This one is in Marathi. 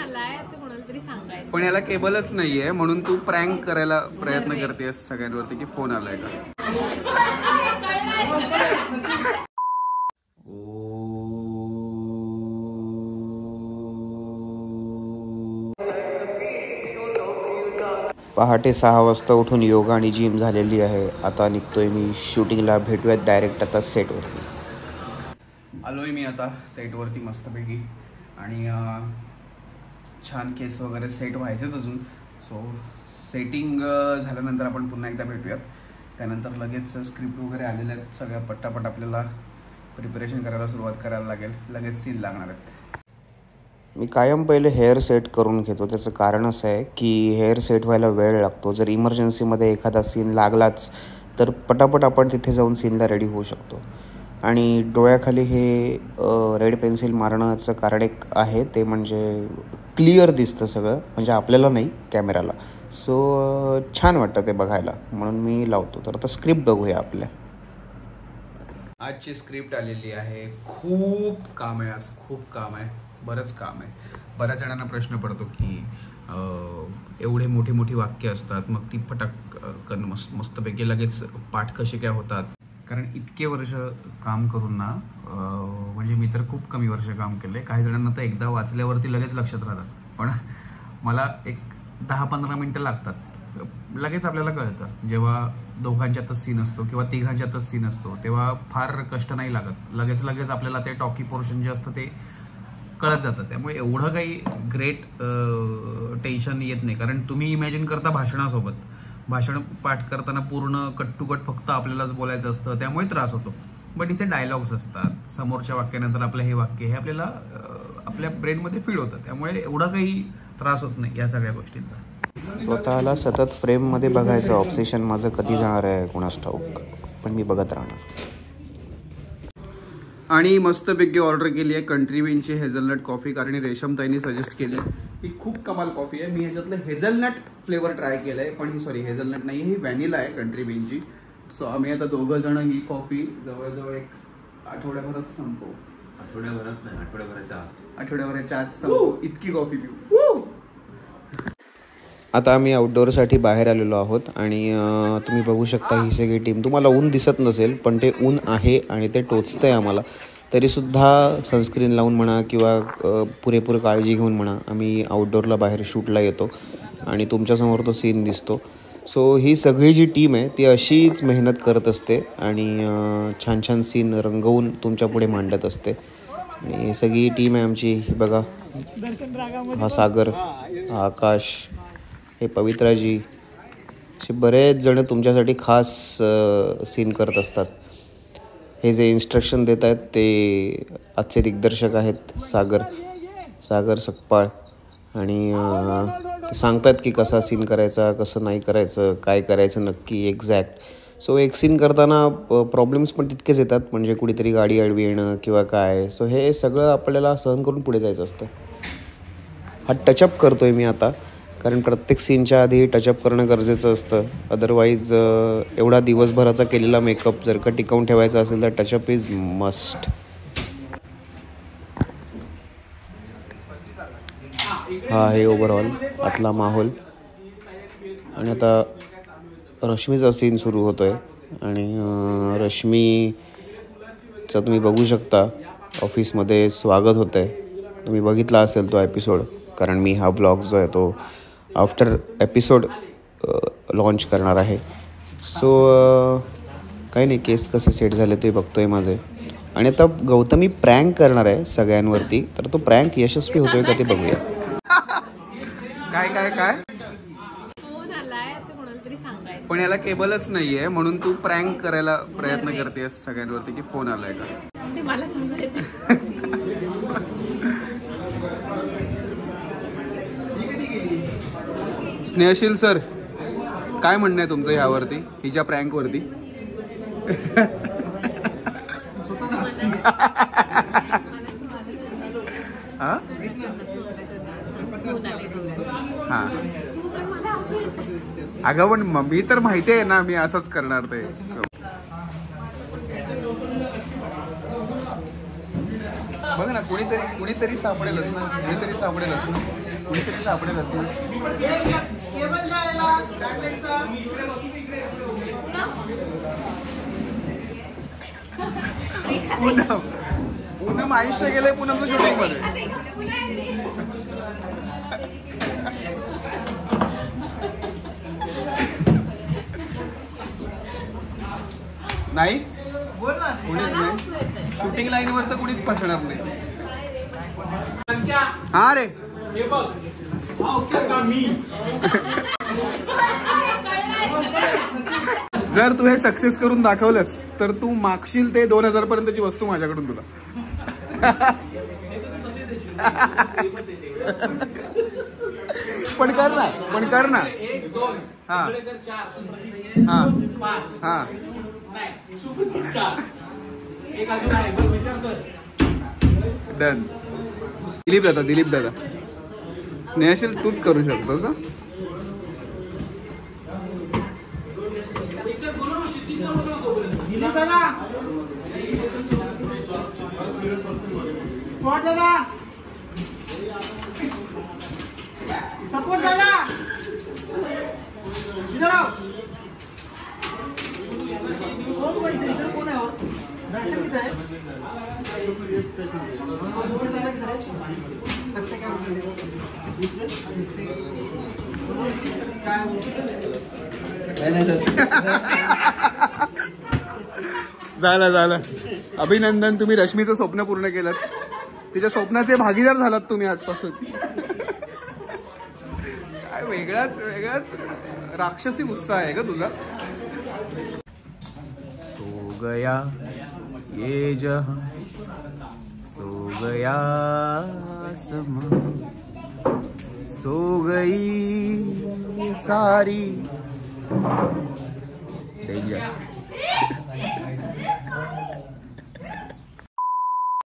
आलाय असं कोणाला तरी सांगायचं. पण याला केबलच नाहीये म्हणून तू प्रँक करायला प्रयत्न करतेस सगळ्यांवरती की फोन आलाय का. पहाटे 6 वाजता उठून योगा आणि जिम झालेली आहे. आता निघतोय मी शूटिंगला. भेटूयात डायरेक्ट आता सेटवरती. आलोय मी आता सेटवरती मस्तपैकी आणि छान केस वगैरे सेट व्हायचेत अजून. सो सेटिंग झाल्यानंतर आपण पुन्हा एकदा भेटूयात. त्यानंतर लगेच स्क्रिप्ट वगैरे आलेले आहेत. सगळ्या पट्टापट आपल्याला प्रिपरेशन करायला सुरुवात करायला लागेल. लगेच सीन लागणार आहेत. मी कायम पहिले हेअर सेट करून घेतो. त्याचं कारण असं आहे की हेअर सेट व्हायला वेळ लागतो. जर इमर्जन्सीमध्ये एखादा सीन लागलाच तर पटापट आपण तिथे जाऊन सीनला रेडी होऊ शकतो. आणि डोळ्याखाली हे रेड पेन्सिल मारण्याचं कारण एक आहे, ते म्हणजे क्लिअर दिसतं सगळं, म्हणजे आपल्याला नाही कॅमेराला. सो छान वाटतं ते बघायला, म्हणून मी लावतो. तर आता स्क्रिप्ट बघूया आपल्या. आजची स्क्रिप्ट आलेली आहे. खूप काम आहे आज, खूप काम आहे, बरंच काम आहे. बऱ्याच जणांना प्रश्न पडतो की एवढे मोठी मोठी वाक्य असतात, मग ती पटाक मस्तपैकी लगेच पाठ कसे काय होतात. कारण इतके वर्ष काम करून ना, म्हणजे मी तर खूप कमी वर्ष काम केले. काही जणांना तर एकदा वाचल्यावरती लगेच लक्षात राहतात, पण मला एक 10-15 मिनटं लागतात. लगेच आपल्याला कळतं. जेव्हा दोघांच्यातच सीन असतो किंवा तिघांच्यातच सीन असतो तेव्हा फार कष्ट नाही लागत. लगेच आपल्याला ते टॉकी पोर्शन जे असतं ते कळत जातं. त्यामुळे एवढं काही ग्रेट टेन्शन येत नाही. कारण तुम्ही इमॅजिन करता भाषणासोबत, भाषण पाठ करताना पूर्ण कट टू कट फक्त आपल्यालाच बोलायचं असतं, त्यामुळे त्रास होतो. बट इथे डायलॉग्स असतात. समोरच्या वाक्यानंतर आपलं हे वाक्य हे आपल्याला आपल्या ब्रेनमध्ये फीड होतं. त्यामुळे एवढा काही त्रास होत नाही या सगळ्या गोष्टींचा. स्वतःला सतत फ्रेममध्ये बघायचं ऑब्सेशन माझं कधी जाणार आहे कोणास ठाऊक, पण मी बघत राहणार. आणि मस्तपैकी ऑर्डर केली आहे कंट्री बीनची हेझलनट कॉफी, कारण रेशमताईंनी सजेस्ट केली आहे. ही खूप कमाल कॉफी आहे. मी ह्याच्यातलं हेझलनट फ्लेवर ट्राय केलं आहे, पण ही सॉरी हेझलनट नाही, ही व्हॅनिला आहे कंट्री बीनची. सो आम्ही आता दोघं जण ही कॉफी जवळजवळ एक आठवड्याभरात संपवू. आठवड्याभरात नाही, आठवड्याभराच्या आत संपवू, इतकी कॉफी पिऊ. आता आम्ही आउटडोअरसाठी बाहेर आलेलो आहोत आणि तुम्ही बघू शकता ही सगळी टीम. तुम्हाला ऊन दिसत नसेल, पण ते ऊन आहे आणि ते टोचतंय आम्हाला. तरीसुद्धा सनस्क्रीन लावून म्हणा किंवा पुरेपूर काळजी घेऊन म्हणा आम्ही आउटडोअरला बाहेर शूटला येतो आणि तुमच्यासमोर तो सीन दिसतो. सो ही सगळी जी टीम आहे ती अशीच मेहनत करत असते आणि छान छान सीन रंगवून तुमच्या पुढे मांडत असते. आणि सगळी टीम आहे आमची. बघा, हा सागर, हा आकाश, हे पवित्राजी, असे बरेच जण तुमच्यासाठी खास सीन करत असतात. हे जे इन्स्ट्रक्शन देत आहेत ते आजचे दिग्दर्शक आहेत सागर सकपाळ. आणि ते सांगतात की कसा सीन करायचा, कसं नाही करायचं, काय करायचं नक्की एक्झॅक्ट. सो एक सीन करताना प्रॉब्लेम्स पण तितकेच येतात, म्हणजे कुठेतरी गाडी आडवी येणं किंवा काय. सो हे सगळं आपल्याला सहन करून पुढे जायचं असतं. हा टचअप करतो आहे मी आता, कारण प्रत्येक सीनच्या आधी टचअप करणं गरजेचं असतं. अदरवाईज एवढा दिवसभराचा केलेला मेकअप जर का टिकवून ठेवायचा असेल तर टचअप इज मस्ट. हा आहे ओव्हरऑल आतला माहोल. आणि आता रश्मीचा सीन सुरू होतो आहे आणि रश्मीचं तुम्ही बघू शकता ऑफिसमध्ये स्वागत होतं आहे. तुम्ही बघितला असेल तो एपिसोड, कारण मी हा ब्लॉग जो आहे तो आफ्टर एपिसोड लॉन्च करणार आहे. सो काही नाही, केस कसे सेट झाले ते बघतोय माझे. आणि आता गौतमी प्रँक करणार आहे सगळ्यांवरती, तर तो प्रँक यशस्वी होतोय का ते बघूया. काय काय काय फोन आलाय असं कोणाला तरी सांगायचं. पण याला केबलच नाहीये म्हणून तू प्रँक करायला प्रयत्न करतेस सगळ्यांवरती की फोन आलाय का. ते मला हसू येतं. स्नेहशील सर, काय म्हणणं आहे तुमचं ह्यावरती, हिच्या प्रँक वरती. अगं पण मी तर माहिती आहे ना, मी असंच करणार ते. बघ ना, कुणीतरी सापडेलच ना. कुठेतरी सापडेल असेल. पूनम आयुष्य गेलंय पूनमचं शूटिंग मध्ये. नाही कोणीच नाही, शूटिंग लाईन वरच कुणीच फसणार नाही. हा रे जर तू हे सक्सेस करून दाखवलंस तर तू मागशील ते 2000 पर्यंतची वस्तू माझ्याकडून तुला. पण कर ना. हा हा हा डन. दिलीप दादा स्नेहशील तूच करू शकतोस. स्पॉट दादा, सपोर्ट दादा, इधर आओ. कोण आहे? दर्शन किती आहे? झालं. अभिनंदन, तुम्ही रश्मीचं स्वप्न पूर्ण केलं. तिच्या स्वप्नाचे भागीदार झालात तुम्ही आजपासून. काय वेगळाच राक्षसी उत्साह आहे का तुझा. सो गया ये जहां, सो गया आसमां, सो गई सारी